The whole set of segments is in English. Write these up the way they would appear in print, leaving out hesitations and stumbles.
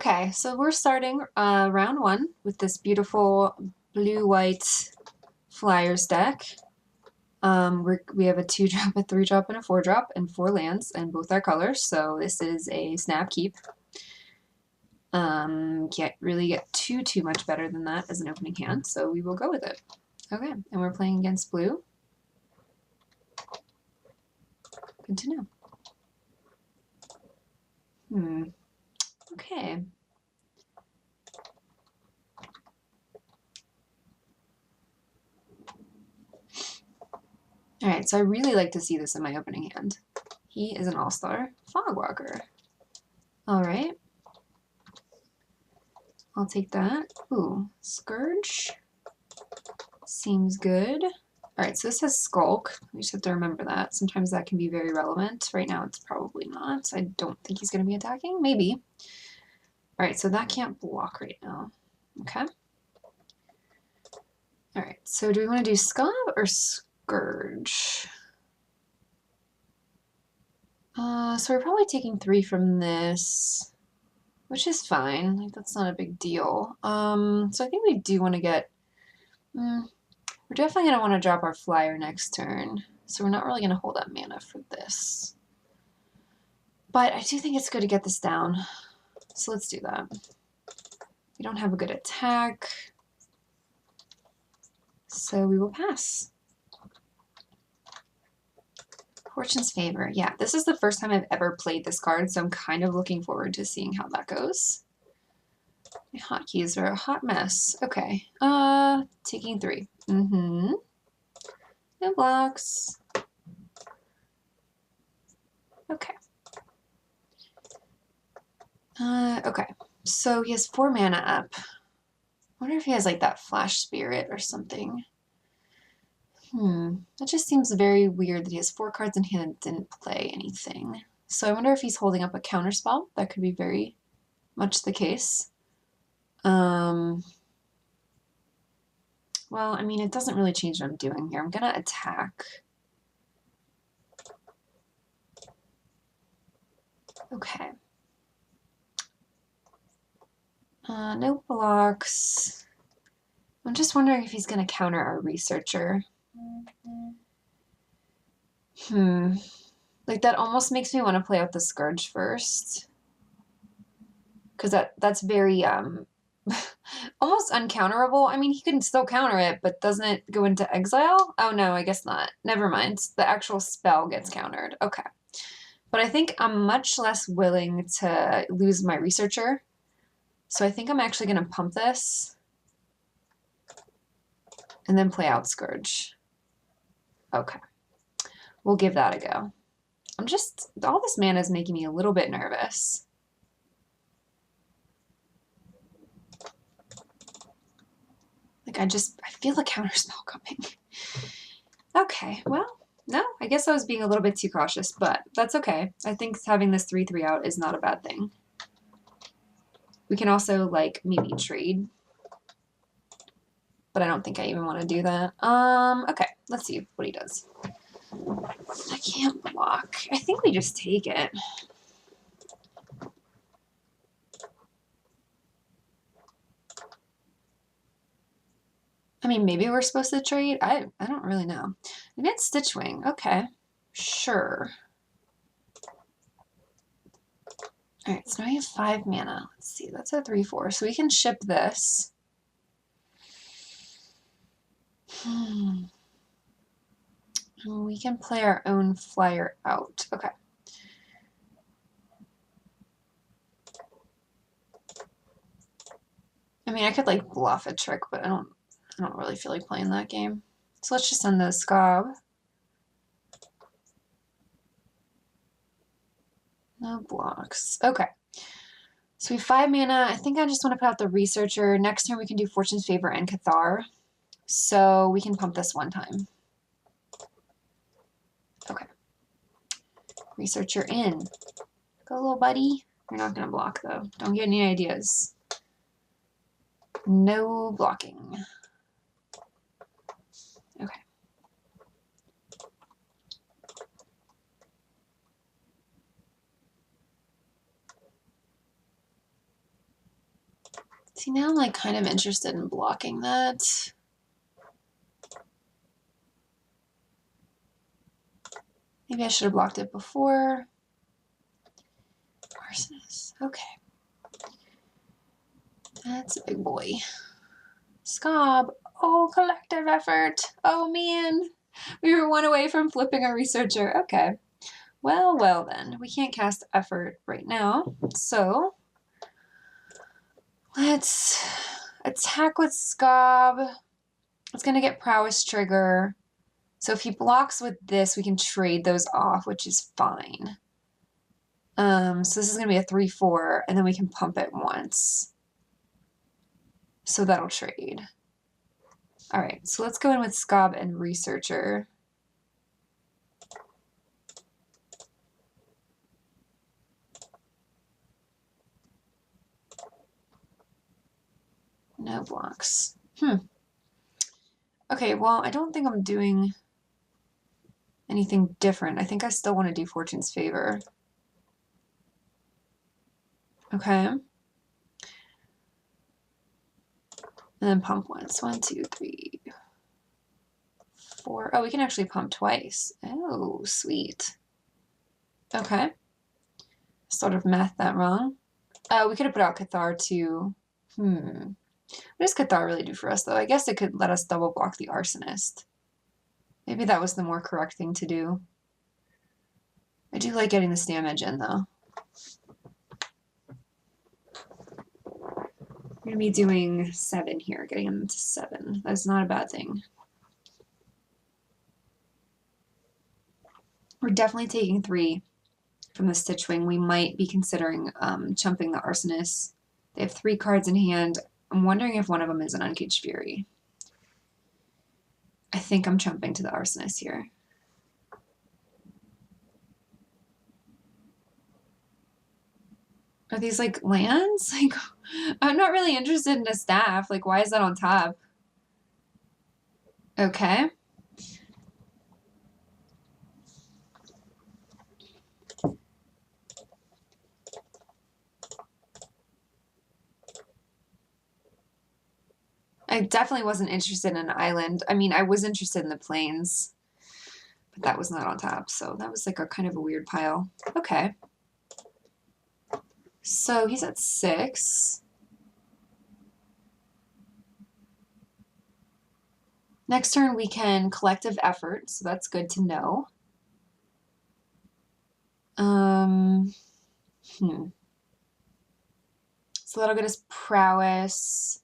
Okay, so we're starting round one with this beautiful blue-white Flyers deck. We have a 2-drop, a 3-drop, and a 4-drop, and 4 lands, and both our colors, so this is a snap keep. Can't really get too much better than that as an opening hand, so we will go with it. Okay, and we're playing against blue. Good to know. Okay. Alright, so I really like to see this in my opening hand. He is an all-star Fogwalker. Alright. I'll take that. Ooh, Scourge. Seems good. Alright, so this has Skulk. We just have to remember that. Sometimes that can be very relevant. Right now it's probably not. I don't think he's going to be attacking. Maybe. Alright, so that can't block right now. Okay. Alright, so do we want to do Scab or Scourge? So we're probably taking 3 from this, which is fine. Like, that's not a big deal. So I think we do want to get... we're definitely going to want to drop our flyer next turn, so we're not really going to hold up mana for this. But I do think it's good to get this down, so let's do that. We don't have a good attack, so we will pass. Fortune's Favor. Yeah, this is the first time I've ever played this card, so I'm kind of looking forward to seeing how that goes. My hotkeys are a hot mess. Okay, taking 3. No blocks. Okay. Okay, so he has 4 mana up. I wonder if he has like that Flash Spirit or something. That just seems very weird that he has 4 cards in hand and didn't play anything. So I wonder if he's holding up a counterspell. That could be very much the case. Well, I mean, it doesn't really change what I'm doing here. I'm gonna attack. Okay. No blocks. I'm just wondering if he's gonna counter our Researcher. Like, that almost makes me want to play out the Scourge first. Because that's very, almost uncounterable. I mean, he can still counter it, but doesn't it go into exile? Oh, no, I guess not. Never mind. The actual spell gets countered. Okay. But I think I'm much less willing to lose my Researcher. So I think I'm actually going to pump this. And then play out Scourge. Okay. We'll give that a go. All this mana is making me a little bit nervous. Like, I feel a counterspell coming. Okay, well, no, I guess I was being a little bit too cautious, but that's okay. I think having this 3/3 out is not a bad thing. We can also, like, maybe trade. But I don't think I even want to do that. Okay, let's see what he does. I can't block. I think we just take it. I mean, maybe we're supposed to trade. I don't really know. Against Stitchwing. Okay, sure. All right, so now we have 5 mana. Let's see, that's a 3/4. So we can ship this. We can play our own flyer out. Okay. I mean, I could like bluff a trick, but I don't really feel like playing that game. So let's just send the Scab. No blocks. Okay. So we have 5 mana. I think I just want to put out the Researcher. Next turn we can do Fortune's Favor and Cathar. So we can pump this one time. Okay. Researcher in. Go, little buddy. You're not going to block, though. Don't get any ideas. No blocking. Okay. See, now I'm like kind of interested in blocking that. Maybe I should have blocked it before. Arsonist. Okay. That's a big boy. Scob. Oh, collective effort. Oh, man. We were one away from flipping our researcher. Okay. Well, well then. We can't cast effort right now. So let's attack with Scob. It's going to get prowess trigger. So if he blocks with this, we can trade those off, which is fine. So this is going to be a 3/4, and then we can pump it once. So that'll trade. All right, so let's go in with Scob and Researcher. No blocks. Okay, well, I don't think I'm doing anything different. I think I still want to do Fortune's Favor. Okay. And then pump once. 1, 2, 3, 4. Oh, we can actually pump twice. Oh, sweet. Okay. Sort of mathed that wrong. We could have put out Cathar too. What does Cathar really do for us, though? I guess it could let us double block the Arsonist. Maybe that was the more correct thing to do. I do like getting this damage in, though. We're going to be doing 7 here, getting him to 7. That's not a bad thing. We're definitely taking 3 from the Stitchwing. We might be considering chumping the Arsonist. They have 3 cards in hand. I'm wondering if one of them is an Uncaged Fury. I think I'm chumping to the Arsonist here. Are these like lands? Like, I'm not really interested in a staff. Like, why is that on top? Okay. I definitely wasn't interested in an island. I mean, I was interested in the plains, but that was not on top. So that was like a kind of a weird pile. Okay. So he's at 6. Next turn we can collective effort, so that's good to know. So that'll get us prowess.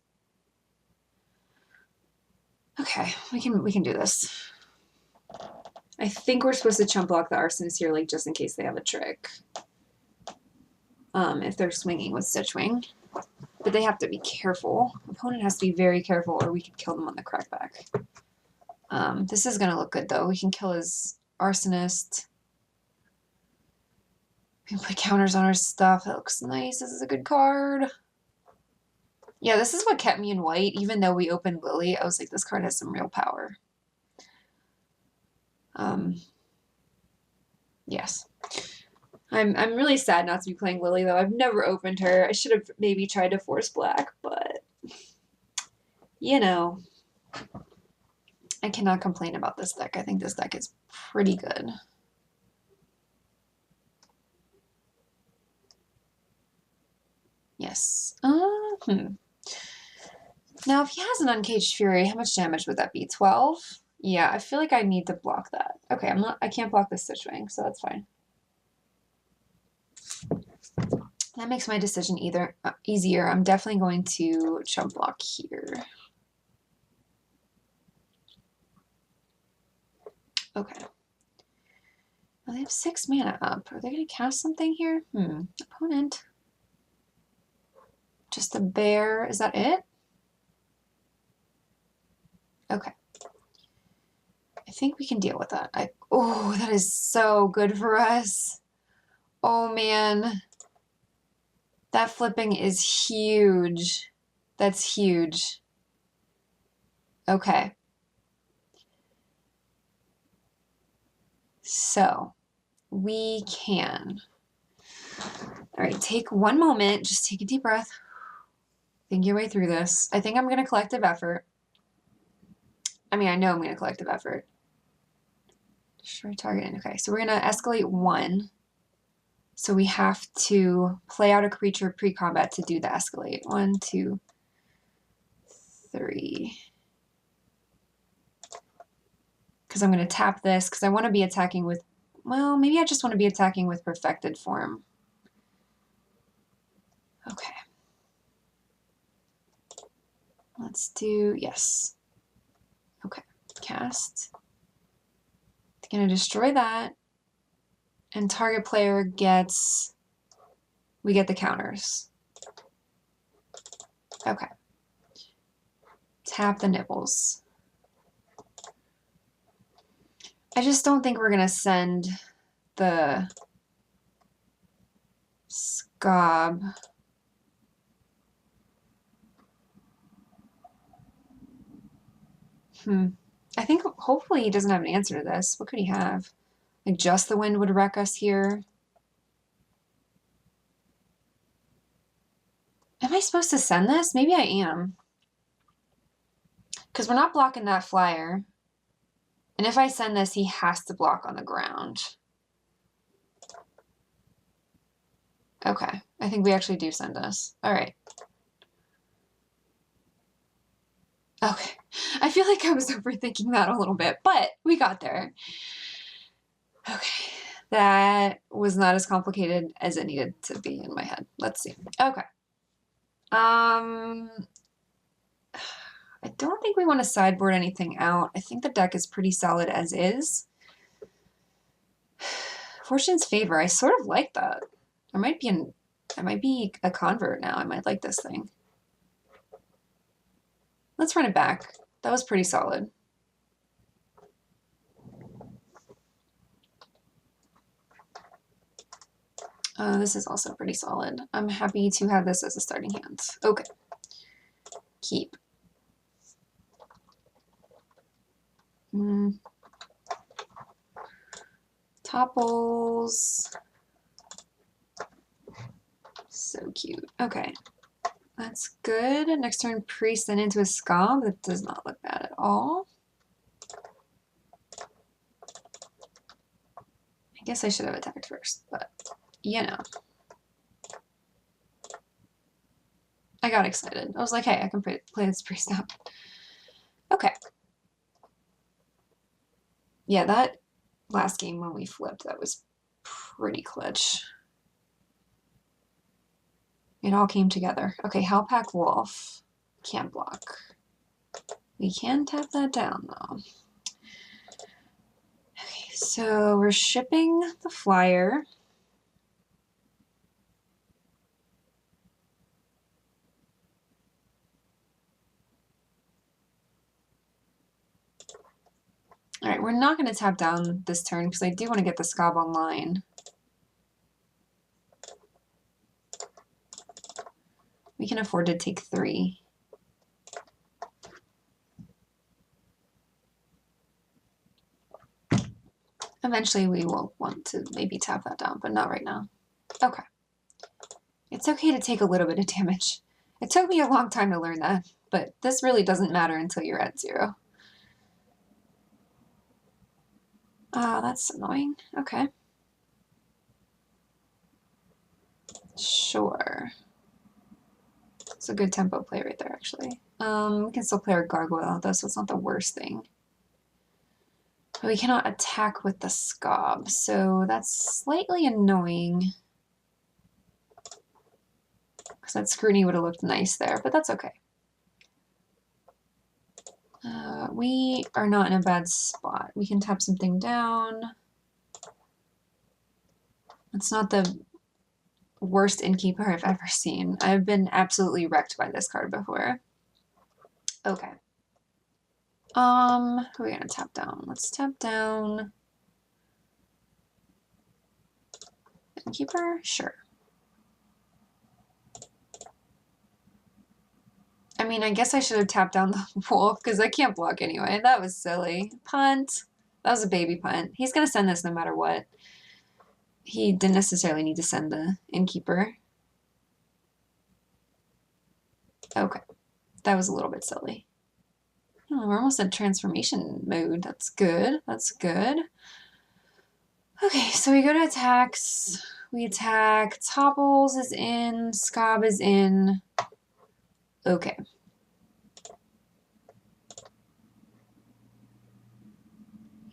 Okay, we can do this. I think we're supposed to chump block the Arsonist here, like just in case they have a trick. If they're swinging with Stitchwing. But they have to be careful. Opponent has to be very careful, or we could kill them on the crackback. This is gonna look good though. We can kill his Arsonist. We can put counters on our stuff. That looks nice. This is a good card. Yeah, this is what kept me in white. Even though we opened Lily, I was like, this card has some real power. Yes. I'm really sad not to be playing Lily, though. I've never opened her. I should have maybe tried to force black, but, you know, I cannot complain about this deck. I think this deck is pretty good. Yes. Now, if he has an Uncaged Fury, how much damage would that be? 12? Yeah, I feel like I need to block that. Okay, I can't block this Stitchwing, so that's fine. That makes my decision easier. I'm definitely going to chump block here. Okay. Well, they have 6 mana up. Are they going to cast something here? Opponent. Just a bear. Is that it? Okay. I think we can deal with that. Oh, that is so good for us. Oh, man. That flipping is huge. That's huge. Okay. So, we can. All right, take one moment. Just take a deep breath. Think your way through this. I think I'm going to collective effort. I mean, I know I'm going to collective effort. Destroy target. Okay, so we're going to escalate 1. So we have to play out a creature pre-combat to do the escalate. 1, 2, 3. Because I'm going to tap this because I want to be attacking with, well, maybe I just want to be attacking with perfected form. Okay. Let's do, yes. Okay, cast. It's going to destroy that. And target player gets, we get the counters. Okay. Tap the nibbles. I just don't think we're going to send the Scob. I think hopefully he doesn't have an answer to this. What could he have? Like just the wind would wreck us here. Am I supposed to send this? Maybe I am. Because we're not blocking that flyer. And if I send this, he has to block on the ground. Okay, I think we actually do send this. All right. Okay, I feel like I was overthinking that a little bit, but we got there. Okay, that was not as complicated as it needed to be in my head. Let's see. Okay. I don't think we want to sideboard anything out. I think the deck is pretty solid as is. Fortune's Favor, I sort of like that. I might be a convert now. I might like this thing. Let's run it back. That was pretty solid. This is also pretty solid. I'm happy to have this as a starting hand. Okay. Keep. Topples. So cute. Okay. That's good. Next turn, Priest, then into a Scob. That does not look bad at all. I guess I should have attacked first, but you know. I got excited. I was like, hey, I can play this Priest out. Okay. Yeah, that last game when we flipped, that was pretty clutch. It all came together. Okay, Howlpack Wolf. Can't block. We can tap that down, though. Okay, so we're shipping the flyer. All right, we're not going to tap down this turn because I do want to get the Scob online. We can afford to take 3. Eventually we will want to maybe tap that down, but not right now. Okay. It's okay to take a little bit of damage. It took me a long time to learn that, but this really doesn't matter until you're at 0. That's annoying. Okay. Sure. It's a good tempo play right there, actually. We can still play our Gargoyle, though, so it's not the worst thing. But we cannot attack with the Scob, so that's slightly annoying. Because that Scrutiny would have looked nice there, but that's okay. We are not in a bad spot. We can tap something down. It's not the worst Innkeeper I've ever seen. I've been absolutely wrecked by this card before. Okay. Who are we gonna tap down? Let's tap down Innkeeper? Sure. I mean, I guess I should have tapped down the Wolf because I can't block anyway. That was silly. Punt. That was a baby punt. He's gonna send this no matter what. He didn't necessarily need to send the Innkeeper. Okay, that was a little bit silly. Oh, we're almost in transformation mode. That's good. That's good. Okay, so we go to attacks. We attack. Topples is in. Scob is in. Okay.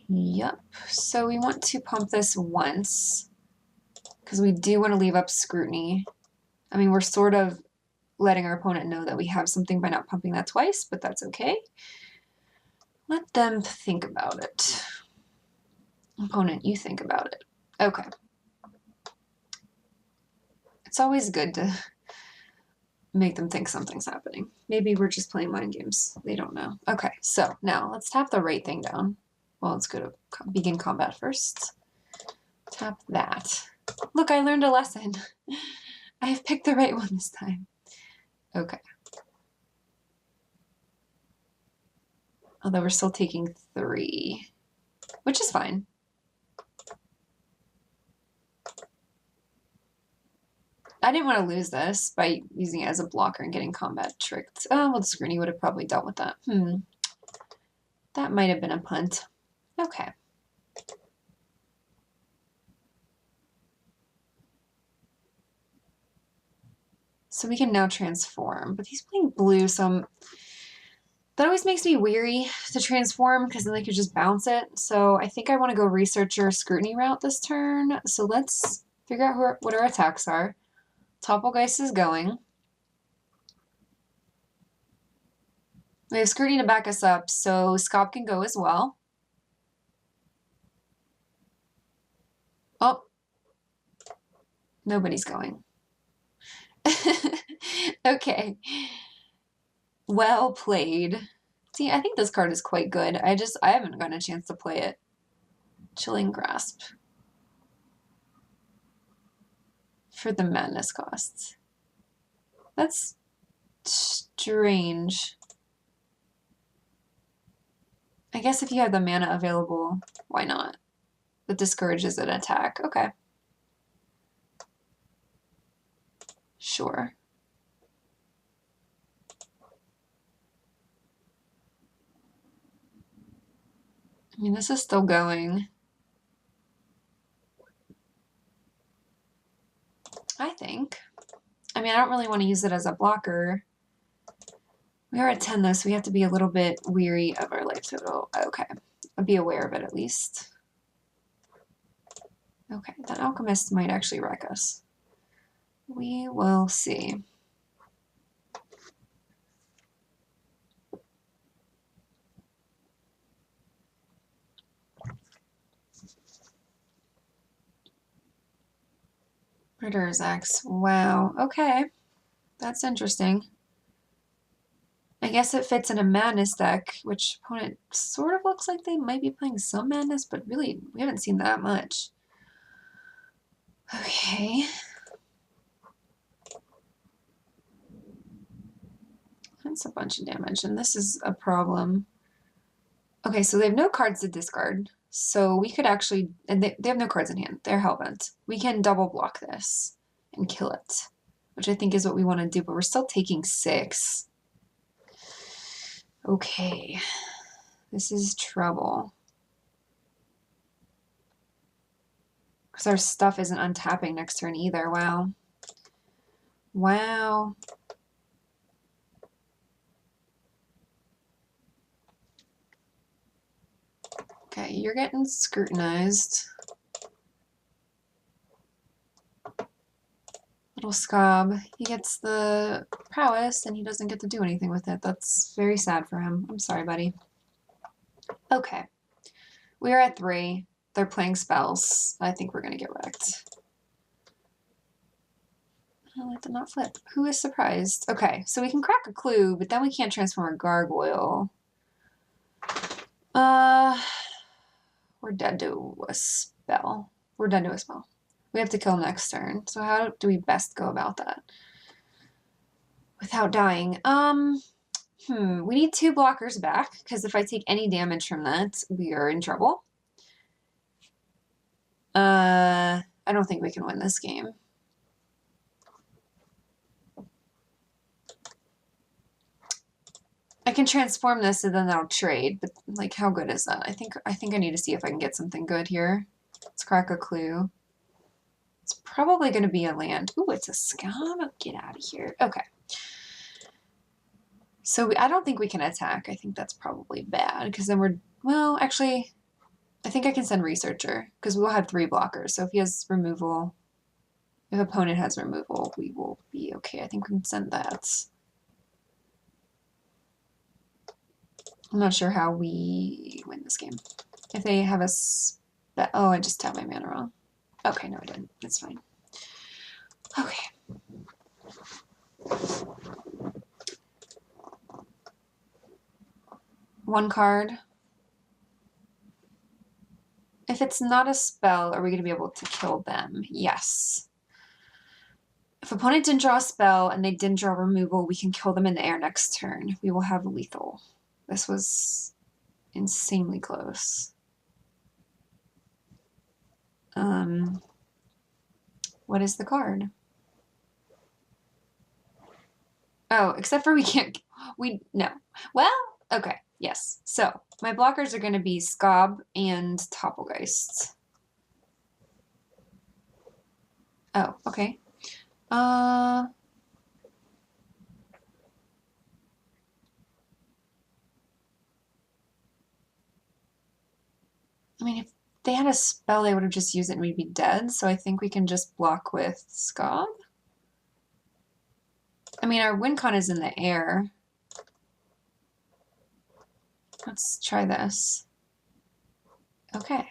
Yep. So we want to pump this once because we do want to leave up scrutiny. I mean, we're sort of letting our opponent know that we have something by not pumping that twice, but that's okay. Let them think about it. Opponent, you think about it. Okay. It's always good to make them think something's happening. Maybe we're just playing mind games. They don't know. Okay, so now let's tap the right thing down. Well, let's go to begin combat first. Tap that. Look, I learned a lesson. I have picked the right one this time. Okay. Although we're still taking 3, which is fine. I didn't want to lose this by using it as a blocker and getting combat tricked. Oh, well, the scrutiny would have probably dealt with that. That might have been a punt. Okay. So we can now transform, but he's playing blue, so that always makes me weary to transform because then they could just bounce it. So I think I want to go researcher scrutiny route this turn. So let's figure out what our attacks are. Topplegeist is going. We have scrutiny to back us up, so Scop can go as well. Oh, nobody's going. Okay. Well played. See, I think this card is quite good. I haven't gotten a chance to play it. Chilling Grasp. For the madness costs. That's strange. I guess if you have the mana available, why not? That discourages an attack. Okay. Sure. I mean, this is still going. I think. I mean, I don't really want to use it as a blocker. We are at 10 though, so we have to be a little bit weary of our life total. Okay. I'll be aware of it at least. Okay, that alchemist might actually wreck us. We will see. Murderer's Axe. Wow. Okay. That's interesting. I guess it fits in a madness deck, which opponent sort of looks like they might be playing some madness, but really, we haven't seen that much. Okay. That's a bunch of damage, and this is a problem. Okay, so they have no cards to discard, so we could actually, and they have no cards in hand. They're hellbent. We can double block this and kill it, which I think is what we want to do, but we're still taking 6. Okay, this is trouble. Because our stuff isn't untapping next turn either. Wow. Wow. Okay, you're getting scrutinized. Little Scob. He gets the prowess and he doesn't get to do anything with it. That's very sad for him. I'm sorry, buddy. Okay. We are at 3. They're playing spells. I think we're going to get wrecked. I like to not flip. Who is surprised? Okay, so we can crack a clue, but then we can't transform a gargoyle. We're dead to a spell. We're dead to a spell. We have to kill next turn. So how do we best go about that? Without dying. We need 2 blockers back, because if I take any damage from that, we are in trouble. I don't think we can win this game. I can transform this and then I'll trade, but like how good is that? I think I need to see if I can get something good here. Let's crack a clue. It's probably going to be a land. Ooh, it's a scum. Get out of here. Okay. So I don't think we can attack. I think that's probably bad because then we're, well, actually, I think I can send Researcher because we'll have 3 blockers. So if he has removal, if opponent has removal, we will be okay. I think we can send that. I'm not sure how we win this game. If they have a oh, I just tapped my mana wrong. Okay, no, I didn't. It's fine. Okay. One card. If it's not a spell, are we going to be able to kill them? Yes. If opponent didn't draw a spell and they didn't draw removal, we can kill them in the air next turn. We will have lethal. This was insanely close. What is the card? Oh, except for we can't, no. Well, okay, yes. So my blockers are going to be Scob and Topplegeist. Oh, okay. I mean, if they had a spell, they would have just used it and we'd be dead. So I think we can just block with Scob. I mean, our win con is in the air. Let's try this. Okay.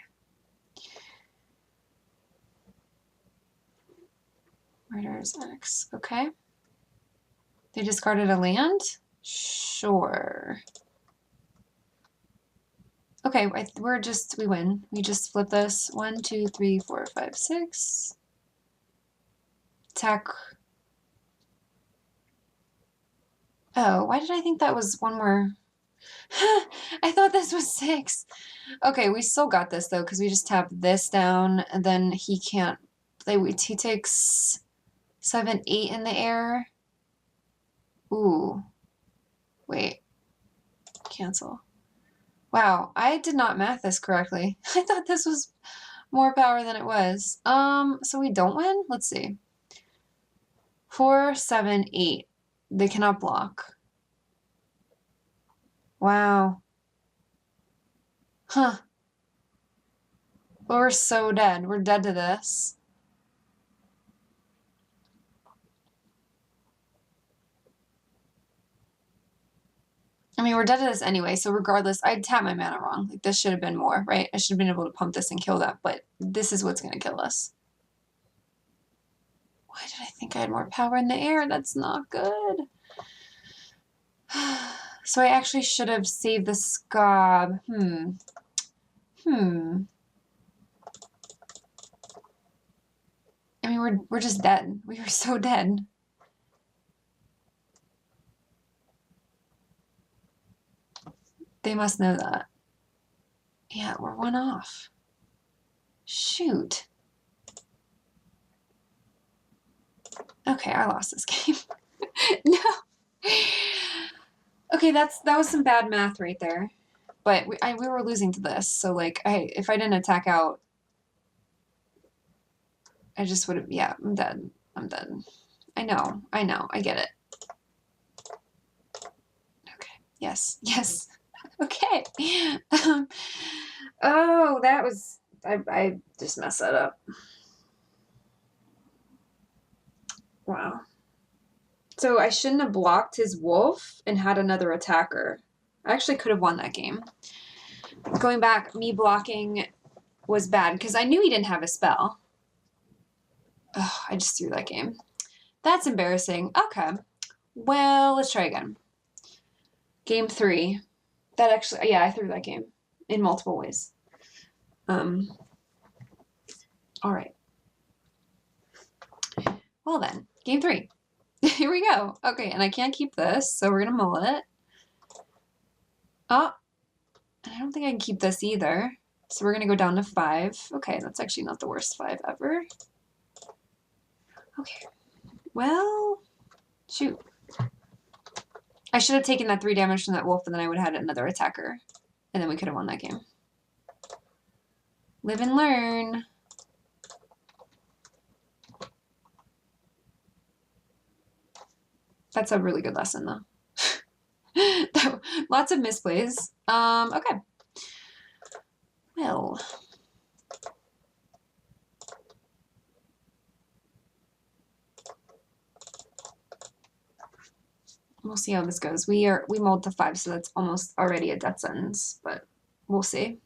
Murder's X. Okay. They discarded a land? Sure. Okay, we win. We just flip this. 1, 2, 3, 4, 5, 6. Attack. Oh, why did I think that was one more? I thought this was 6. Okay, we still got this though, because we just tap this down, and then he can't. He takes 7, 8 in the air. Ooh. Wait. Cancel. Wow, I did not math this correctly. I thought this was more power than it was. So we don't win? Let's see. 4, 7, 8. They cannot block. Wow. Huh. Well, we're so dead. We're dead to this. I mean, we're dead to this anyway, so regardless, I tapped my mana wrong. Like, this should have been more, right? I should have been able to pump this and kill that, but this is what's going to kill us. Why did I think I had more power in the air? That's not good. So I actually should have saved the Scob. I mean, we're just dead. We were so dead. They must know that. Yeah, we're 1 off. Shoot. Okay, I lost this game. No. Okay, that was some bad math right there. But we were losing to this, so like if I didn't attack out, I just would have. Yeah, I'm dead. I'm dead. I know. I get it. Okay. Yes. Yes. Okay. Oh, that was. I just messed that up. Wow. So I shouldn't have blocked his wolf and had another attacker. I actually could have won that game. Going back, me blocking was bad because I knew he didn't have a spell. Ugh, I just threw that game. That's embarrassing. Okay. Well, let's try again. Game 3. That actually, yeah, I threw that game in multiple ways. All right. Well then, game 3. Here we go. Okay, and I can't keep this, so we're gonna mull it. Oh, and I don't think I can keep this either. So we're gonna go down to 5. Okay, that's actually not the worst 5 ever. Okay. Well, shoot. I should have taken that 3 damage from that wolf, and then I would have had another attacker. And then we could have won that game. Live and learn. That's a really good lesson, though. Lots of misplays. Okay. Well. We'll see how this goes. We mulled to 5, so that's almost already a death sentence, but we'll see.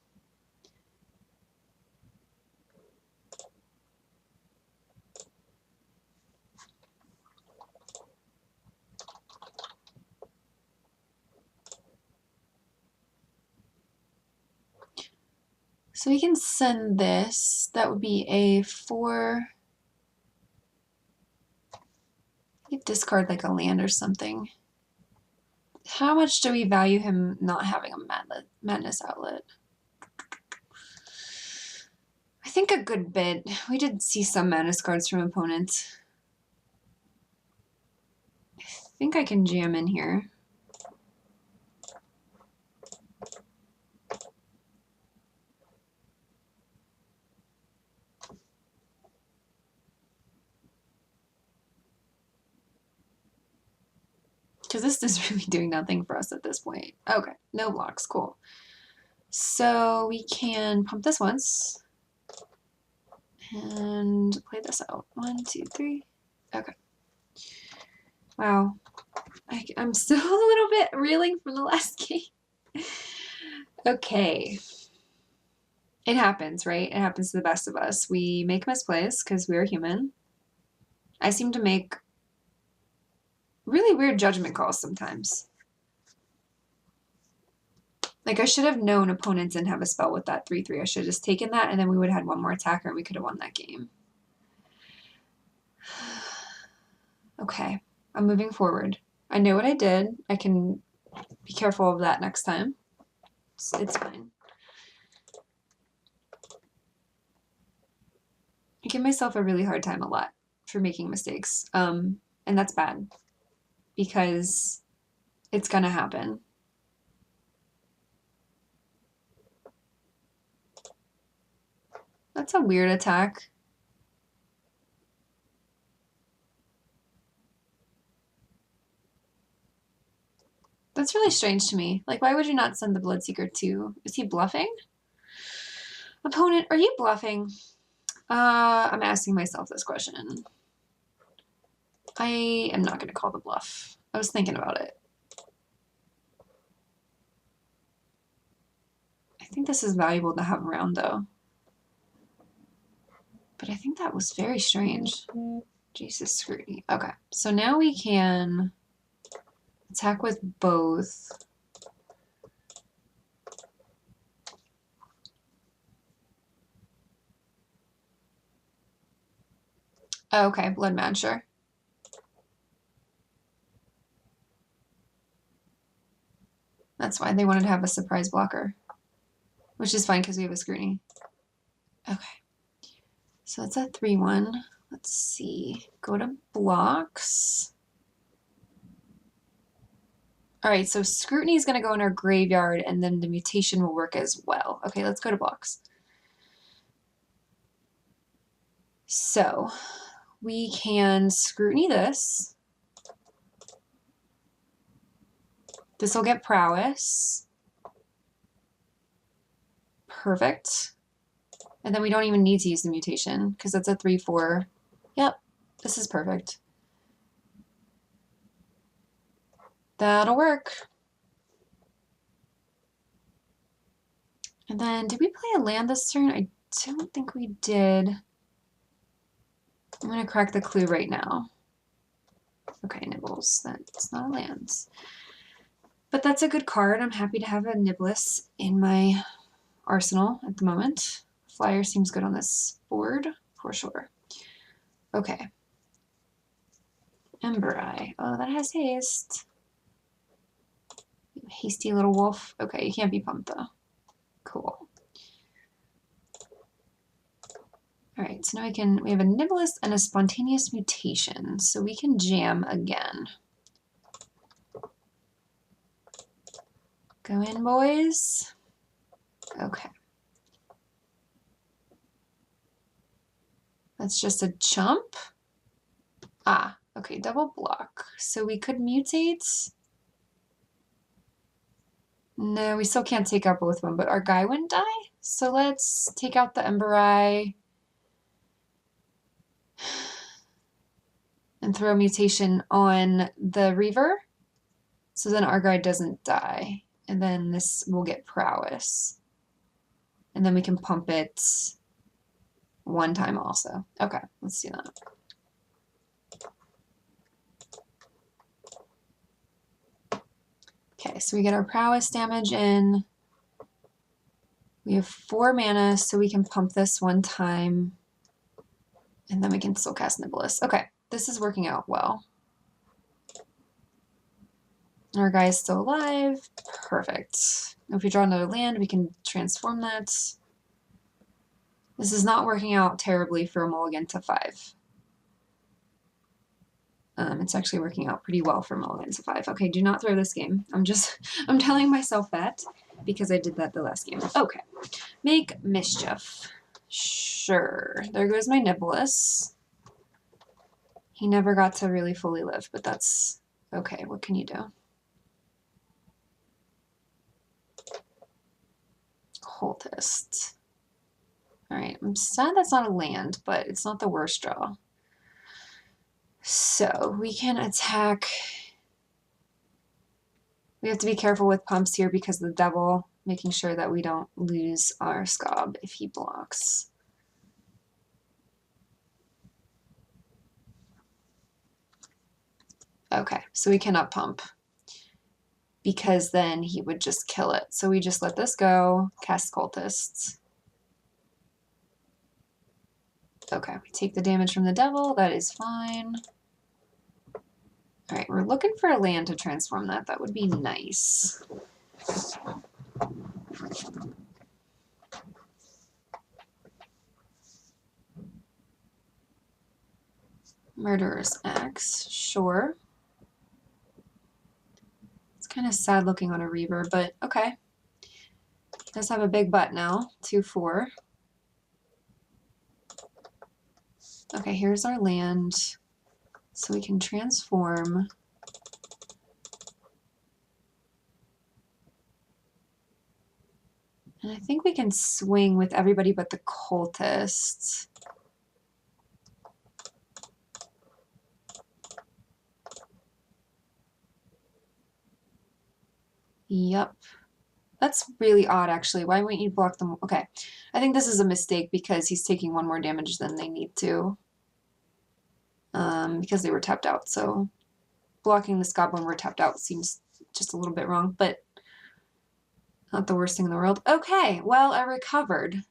So we can send this. That would be a 4. You discard like a land or something. How much do we value him not having a madness outlet? I think a good bit. We did see some madness cards from opponents. I think I can jam in here. Because this is really doing nothing for us at this point. Okay, no blocks, cool. So we can pump this once. And play this out. 1, 2, 3. Okay. Wow. I'm still a little bit reeling from the last game. Okay. It happens, right? It happens to the best of us. We make misplays because we're human. I seem to make really weird judgment calls sometimes. Like I should have known opponents didn't have a spell with that 3/3. I should have just taken that and then we would have had one more attacker and we could have won that game. Okay, I'm moving forward. I know what I did. I can be careful of that next time. It's fine. I give myself a really hard time a lot for making mistakes. And that's bad because it's gonna happen. That's a weird attack. That's really strange to me. Like, why would you not send the Bloodseeker too? Is he bluffing? Opponent, are you bluffing? I'm asking myself this question. I am not going to call the bluff. I was thinking about it. I think this is valuable to have around, though. But I think that was very strange. Jesus, scrutiny. Okay, so now we can attack with both. Oh, okay, Blood Mad, sure. That's why they wanted to have a surprise blocker, which is fine because we have a scrutiny. Okay, so it's a 3/1. Let's see. Go to blocks. All right, so scrutiny is going to go in our graveyard, and then the mutation will work as well. Okay, let's go to blocks. So we can scrutiny this. This will get prowess. Perfect. And then we don't even need to use the mutation because that's a 3/4. Yep, this is perfect. That'll work. And then did we play a land this turn? I don't think we did. I'm going to crack the clue right now. Okay, Nibbles. That's not a land. But that's a good card. I'm happy to have a Niblis in my arsenal at the moment. Flyer seems good on this board, for sure. Okay. Ember Eye. Oh, that has haste. You hasty little wolf. Okay, you can't be pumped, though. Cool. All right, so now we have a Niblis and a Spontaneous Mutation, so we can jam again. Go in, boys. Okay. That's just a jump. Ah, okay, double block. So we could mutate. No, we still can't take out both of them, but our guy wouldn't die. So let's take out the Ember Eye and throw mutation on the Reaver. So then our guy doesn't die. And then this will get prowess. And then we can pump it one time also. Okay, let's do that. Okay, so we get our prowess damage in. We have 4 mana, so we can pump this one time. And then we can still cast Nibelus. Okay, this is working out well. Our guy is still alive. Perfect. If we draw another land, we can transform that. This is not working out terribly for a mulligan to 5. It's actually working out pretty well for mulligan to 5. Okay, do not throw this game. I'm telling myself that because I did that the last game. Okay, make mischief. Sure, there goes my Nibelus. He never got to really fully live, but that's okay. What can you do? Cultist. Alright, I'm sad that's not a land, but it's not the worst draw. So we can attack. We have to be careful with pumps here because the devil, making sure that we don't lose our Scob if he blocks. Okay, so we cannot pump because then he would just kill it. So we just let this go, cast Cultists. Okay, we take the damage from the devil, that is fine. Alright, we're looking for a land to transform that. That would be nice. Murderer's Axe, sure. It's kind of sad looking on a Reaver, but okay. It does have a big butt now, 2/4. Okay, here's our land. So we can transform. And I think we can swing with everybody but the cultists. Yep. That's really odd, actually. Why wouldn't you block them? Okay. I think this is a mistake because he's taking 1 more damage than they need to. Because they were tapped out. So blocking the Scob when we're tapped out seems just a little bit wrong, but not the worst thing in the world. Okay, well, I recovered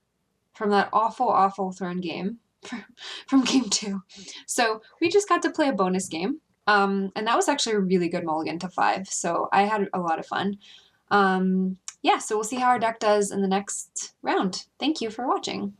from that awful, awful Throne game from game 2. So we just got to play a bonus game. And that was actually a really good mulligan to 5. So I had a lot of fun. Yeah, so we'll see how our deck does in the next round. Thank you for watching.